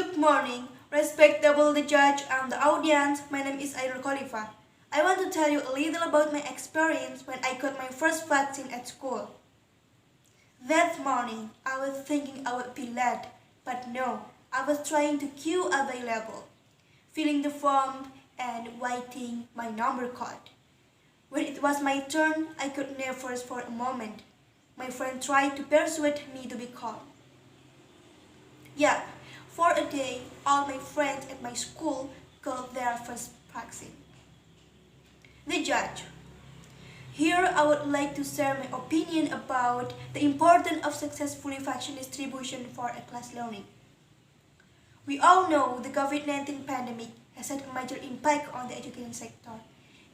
Good morning, respectable the judge and the audience. My name is Ayu Nur Kholifah. I want to tell you a little about my experience when I got my first vaccine at school. That morning, I was thinking I would be late, but no, I was trying to queue available, filling the form and waiting my number called. When it was my turn, I could never for a moment. My friend tried to persuade me to be calm. Yeah, for a day, all my friends at my school got their first vaccine. The judge. Here I would like to share my opinion about the importance of successful vaccine distribution for a class learning. We all know the COVID-19 pandemic has had a major impact on the education sector.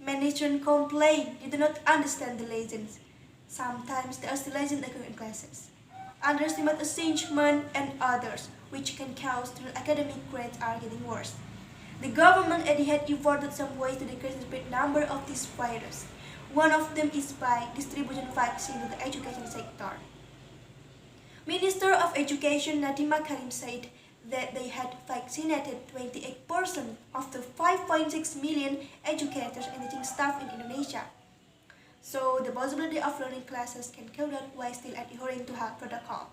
Many students complain they do not understand the lessons. Sometimes there are still lessons occurring in classes. Underestimate assessment and others, which can cause student academic grades are getting worse. The government had evolved some ways to decrease the spread number of this virus. One of them is by distributing vaccine to the education sector. Minister of Education Nadima Karim said that they had vaccinated 28% of the 5.6 million educators and teaching staff in Indonesia. So the possibility of learning classes can carry out while still adhering to health protocol.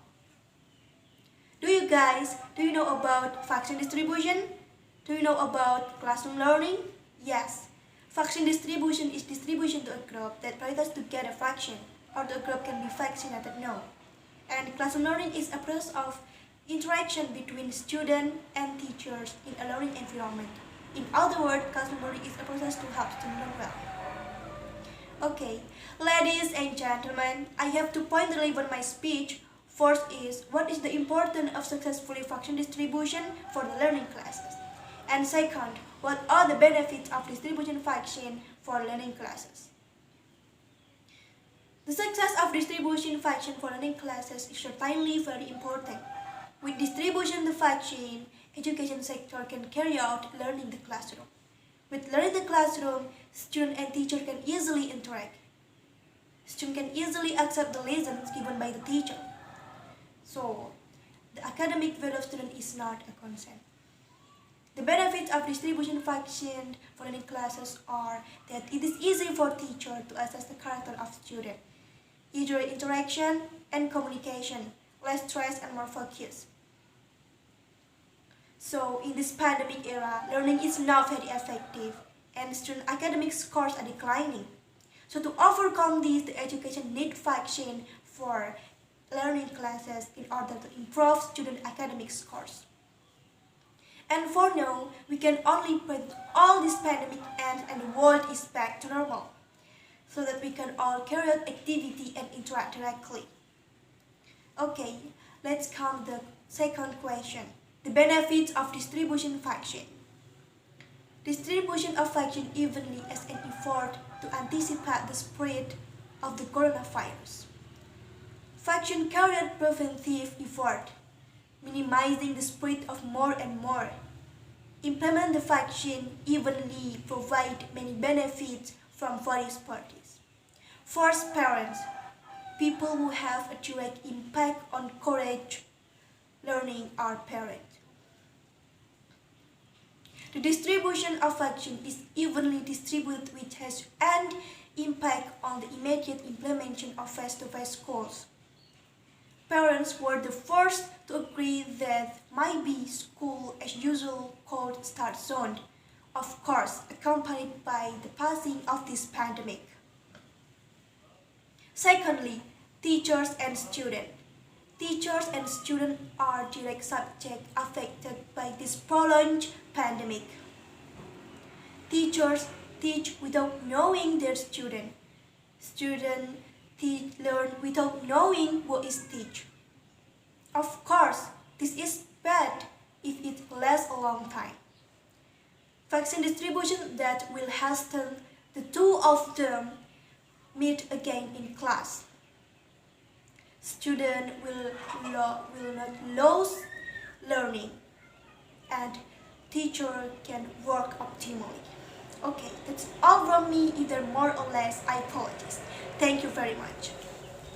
Do you know about vaccine distribution? Do you know about classroom learning? Yes. Vaccine distribution is distribution to a group that prioritizes to get a vaccine, or the group can be vaccinated no. And classroom learning is a process of interaction between students and teachers in a learning environment. In other words, classroom learning is a process to help students learn well. Okay, ladies and gentlemen, I have two points to leave on my speech. First is, what is the importance of successful vaccine distribution for the learning classes? And second, what are the benefits of distributing vaccine for learning classes? The success of distribution vaccine for learning classes is certainly very important. With distribution of the vaccine, education sector can carry out learning in the classroom. With learning in the classroom, student and teacher can easily interact. Student can easily accept the lessons given by the teacher. So, the academic value of student is not a concern. The benefits of distribution vaccine for learning classes are that it is easy for teacher to assess the character of student, easier interaction and communication, less stress and more focus. So, in this pandemic era, learning is not very effective and student academic scores are declining. So, to overcome this, the education needs vaccine for learning classes in order to improve student academic scores. And for now, we can only pray that all this pandemic ends and the world is back to normal, so that we can all carry out activity and interact directly. Okay, let's come to the second question. The benefits of distribution vaccine. Distribution of vaccine evenly as an effort to anticipate the spread of the coronavirus. Vaccine carry out preventive effort, minimizing the spread of more and more. Implement the vaccine evenly provide many benefits from various parties. First, parents, people who have a direct impact on courage learning are parents. The distribution of vaccine is evenly distributed, which has an impact on the immediate implementation of face-to-face schools. Parents were the first to agree that might be school as usual cold start soon, of course accompanied by the passing of this pandemic. Secondly, teachers and students. Teachers and students are direct subjects affected by this prolonged pandemic. Teachers teach without knowing their students. Students learn without knowing what is teach. Of course, this is bad if it lasts a long time. Vaccine distribution that will hasten the two of them meet again in class. Student will not lose learning and teacher can work optimally. Okay, that's all from me, either more or less. I apologize. Thank you very much.